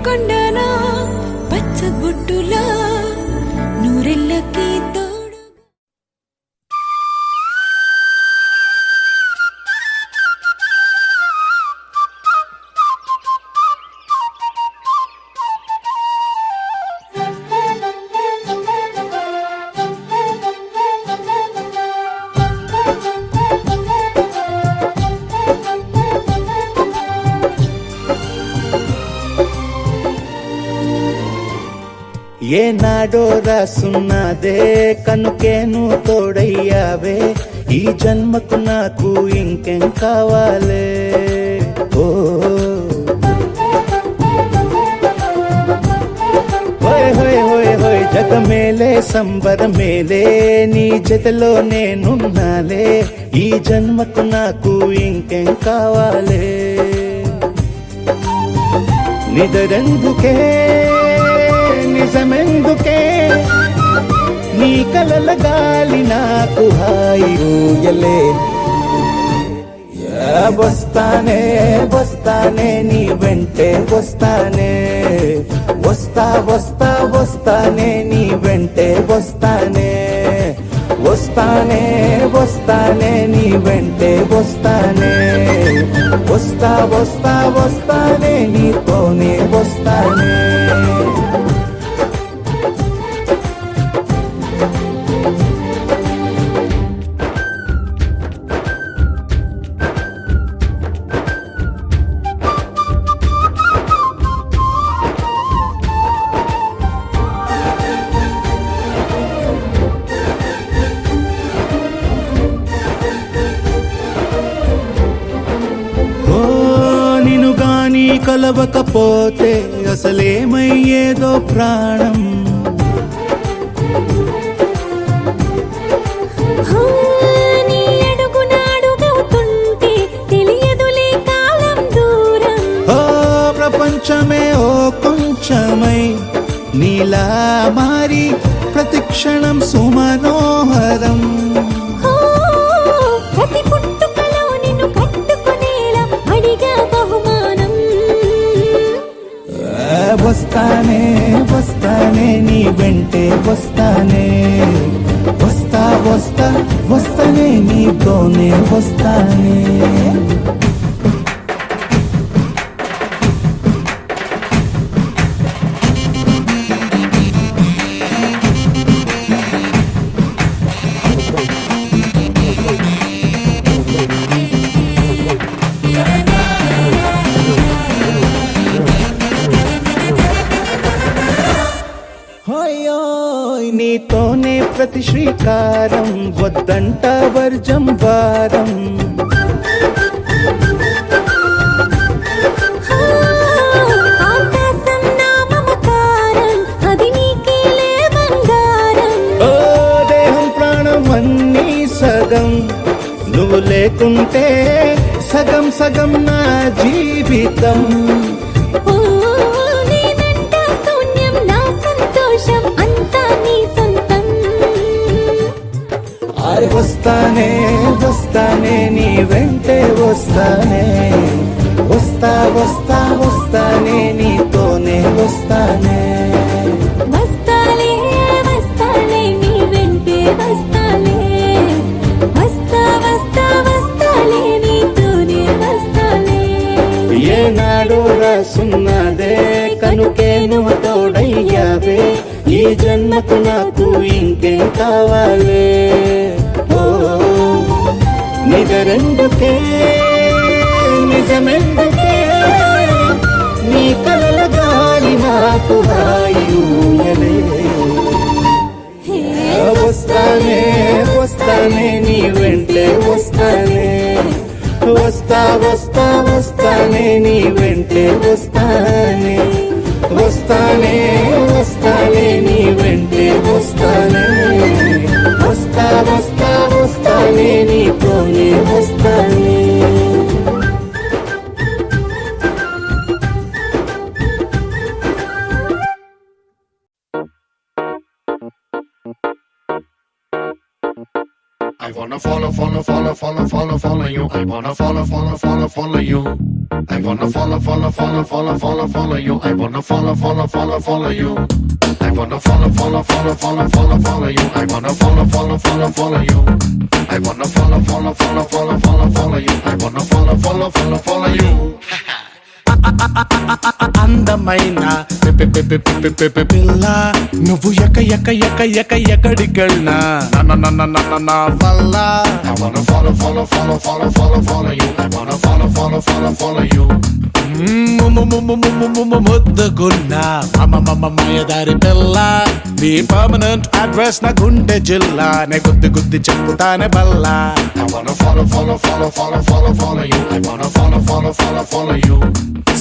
కొండనా పచ్చబొట్టులా నూరెళ్ళకి తోడు ఏనాడో రాసున్నదే కనుకేను తోడయ్యావే ఈ జన్మకు నాకు ఇంకేం కావాలే సగమేలే సంబరమేలే నీ జతలో నేనున్నాలే ఈ జన్మకు నాకు ఇంకేం కావాలే నిదరెందుకే నిజమెందుకే నీ కలల గాలి నాకు హాయి ఊయలే వస్తానే వస్తానే నీ వెంటే వస్తానే వస్తా వస్తా వస్తానే నీ వెంటే వస్తానే వస్తానే వస్తానే నీ వెంటే వస్తానే వస్తా వస్తా వస్తానే నీతోనే వస్తానే కలవకపోతే అసలేమయ్యేదో ప్రాణం నీ అడుగున అడుగవుతుంటే తెలియదులే కాలం దూరం ఓ ప్రపంచమే ఓ కొంచెమై నీలా మారి ప్రతిక్షణం సుమనోహరం ప్రతి పుట్టుకలో నిన్ను కట్టుకునేలా అడిగా బహుమానం వస్తానే వస్తానే నీ వెంటే వస్తానే వస్తా వస్తా వస్తానే నీతోనే వస్తానే నీతోనే ప్రతి శ్రీకారం వద్దంట వర్జం వారం ఆకాశం నా మమకారం అది నీకేలే బంగారం ఓ దేహం ప్రాణం అన్నీ సగం నువ్వు లేకుంటే సగం సగం నా జీవితం వస్తానే వస్తానే నీ వెంటే వస్తానే వస్తా వస్తా వస్తానే నీతోనే వస్తానే వస్తాలే వస్తాలే నీ వెంటే వస్తాలే వస్తా వస్తా వస్తాలే నీతోనే వస్తాలే ఏనాడు రాసున్నదే కనుకే నువ్వు తోడయ్యావే ఈ జన్మకు నాకు ఇంకేం కావాలే నిజరెందుకే నిజమెందుకే నీ కలల గాలి నాకు హాయిలే వస్తానే వస్తానే నీ వెంటే వస్తానే వస్తా వస్తా వస్తానే నీ వెంటే వస్తానే వస్తానే వస్తానే నీ వెంటే వస్తానే వస్తా వస్తా వస్తానే నీతోనే వస్తానే I wanna follow, follow, follow, follow, follow, follow you. I wanna follow, follow, follow, follow you. I wanna follow, follow, follow, follow, follow, follow you. I wanna follow, follow, follow, follow you. I wanna follow, follow, follow, follow, follow, follow you. I wanna follow, follow, follow, follow you. I wanna follow, follow, follow, follow, follow, follow you. I wanna follow, follow, follow, follow you. అందమైన పిల్ల నువ్వు ఎక్కడికెళ్ళినా నా వల్ల I wanna follow, follow, follow, follow, follow, follow you. I wanna follow, follow, follow, follow you. ముద్దుగున్న మాయదారి పిల్ల నీ permanent address నా గుండె జిల్లా నే గుద్ది గుద్ది చెప్పుతానే బల్లా I wanna follow you. I wanna follow you.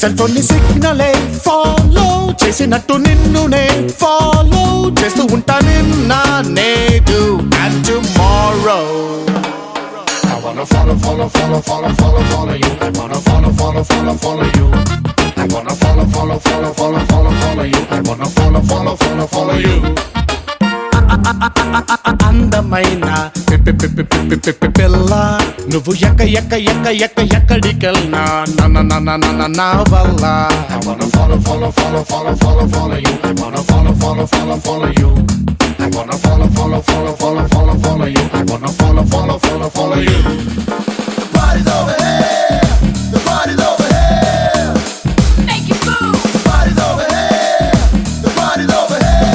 Cell phone ని సిగ్నలే ఫాలో చేసినట్టు నిన్ను నే ఫాలో చేస్తూ ఉంటా నిన్న నేడు and tomorrow I wanna follow you. I wanna follow you. I wanna follow you. I wanna follow you. అందమైన పిల్ల నువ్వు ఎక్కడికెళ్ళినా నా వల్ల I wanna follow you. I wanna follow you. I wanna follow you. I wanna follow you. The party's over here. The party's over here. Make it move. The party's over here. The party's over here.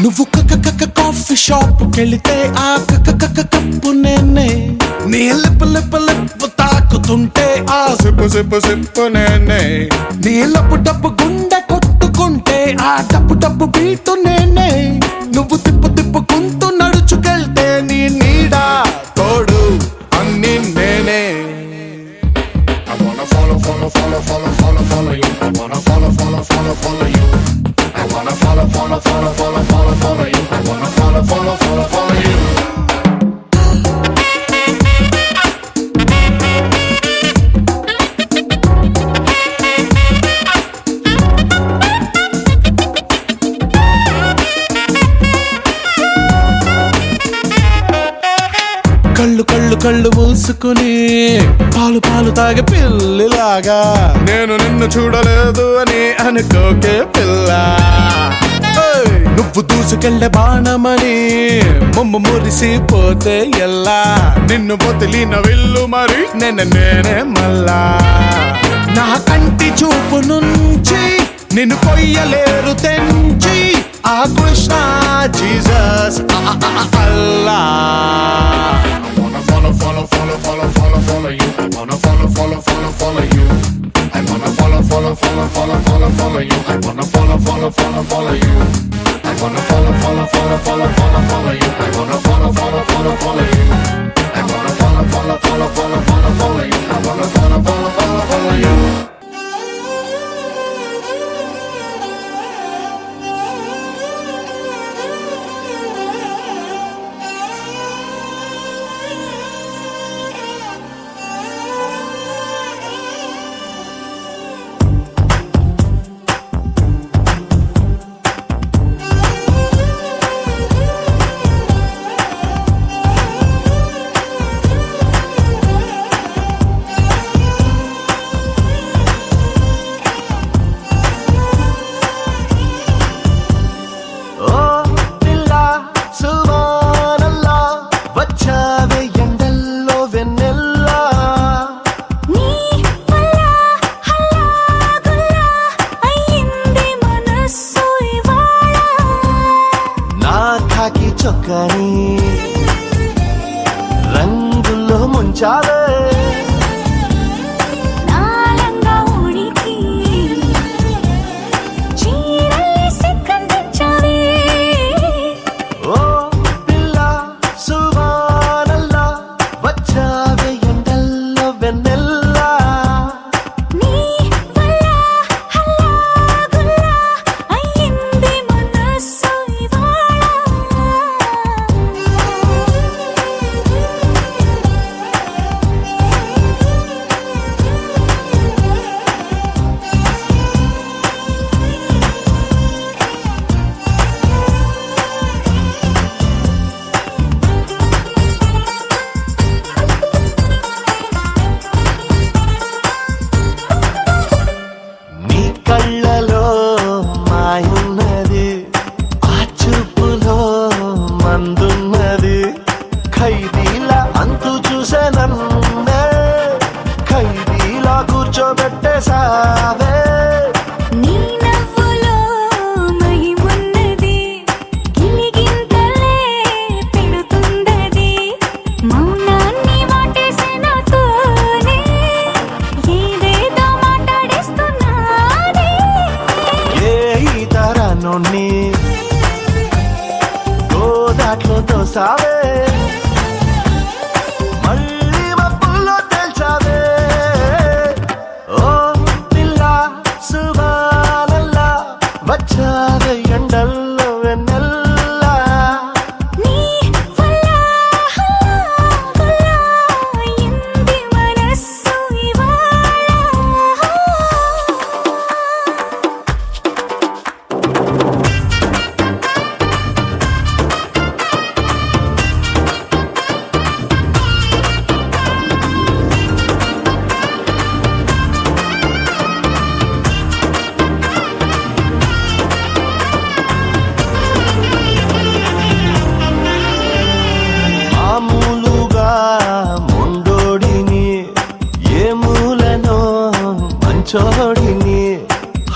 నువ్వు coffee shop కెళితే ఆ cup నేనే నీ lip తాకుతుంటే ఆ sip నేనే నీ డబ్బు గుండె కొట్టుకుంటే ఆ డబ్బు బీటు నేనే నువ్వు తిప్పుకుంటూ నడుచుకెళ్తే నీ నీడా తోడు అన్ని నేనే I wanna follow you. I wanna follow you. I wanna follow you. I wanna follow you. కళ్ళు మూసుకుని పాలు తాగే పిల్లిలాగా నేను నిన్ను చూడలేదు అని అనుకోకే పిల్ల ఏయ్! నువ్వు దూసుకెళ్ళే బాణమని మురిసిపోతే ఎల్లా నిన్ను వదిలిన విల్లు మరి నేనే మళ్ళా నా కంటి చూపు నుంచి నిన్ను కొయ్యలేరు తెంచి ఆ Krishna Jesus Allah Follow you. I wanna follow you. I wanna follow you. I wanna follow you. I wanna follow you. I wanna follow you. I wanna follow you. I wanna follow you. చొక్కని రంగుల్లో ముంచావే నాలంగా ఉడికి చీరల్ని సిగ్గందించావే ఓ పిల్ల సువానల్లా వచ్చావే ఎండల్లో vanilla నీ వల్ల హల్లాగుల్లా అయ్యింది మనసు ఇవాళ చిన్నోణ్ణి గోదాట్లో తోసావే మళ్ళీ మబ్బుల్లో తేల్చావే ఓ పిల్ల సువానల్లా వచ్చావే ఎండల్లో వెన్నెల్లా నీ వల్ల హల్లా ఇంది మనస్సు ఇవాళ మామూలుగా మొండోడిని ఏ మూలనో మంచోడిని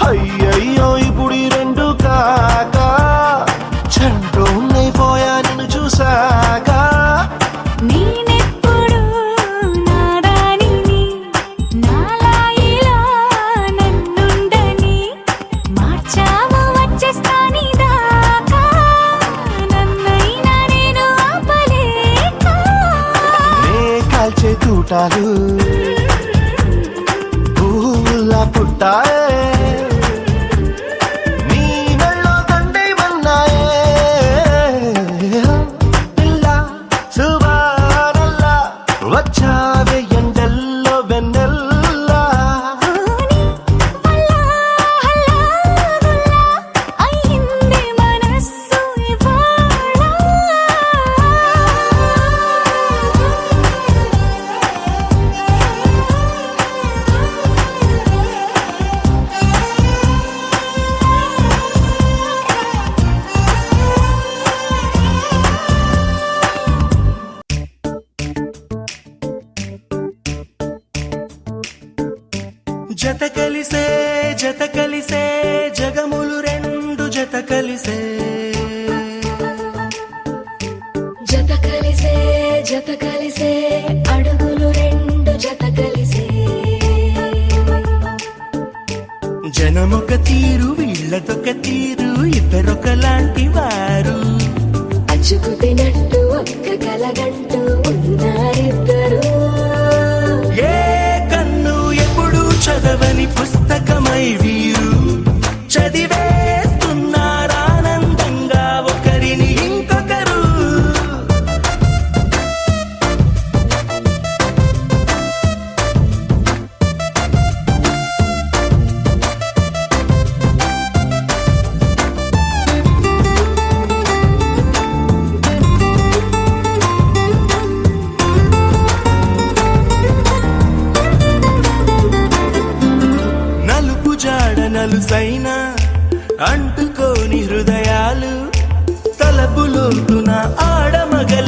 అయ్యయ్యో ఇప్పుడు ఈ రెండు కాక చంటోన్నైపోయా నిన్ను చూసాక నేనెప్పుడు నాదానిని నాలా ఇలా నన్నుండని మార్చావు వచ్చేస్తాని దాకా నన్నైనా నేను ఆపలేక నే కాల్చే తూటాలు పువ్వులా పుట్టాయే నీ మెళ్ళో దండేమన్నాయే పిల్ల సువానల్లా వచ్చావే ఎండల్లో వెన్నెల్లా నీ వల్ల హల్లా అయింది మనస్సు ఇవాళ జత కలిసే జగములు రెండు జత కలిసే జత కలిసే అడుగులు రెండు జత కలిసే జనమొక తీరు వీళ్ళదొక తీరు ఇద్దరొకలాంటి వారు అచ్చుకు తినట్టు ఒక్క కలగంటూ ఉన్నారిద్దరు ఏ కన్ను ఎప్పుడు చదవని పుస్తకమై వీరు చదివేస్తున్నారానందంగా ఒకరిని ఇంకొకరు నలుపు జాడ నలుసైన అంటుకోని హృదయాలు తలపులోతున ఆడమగల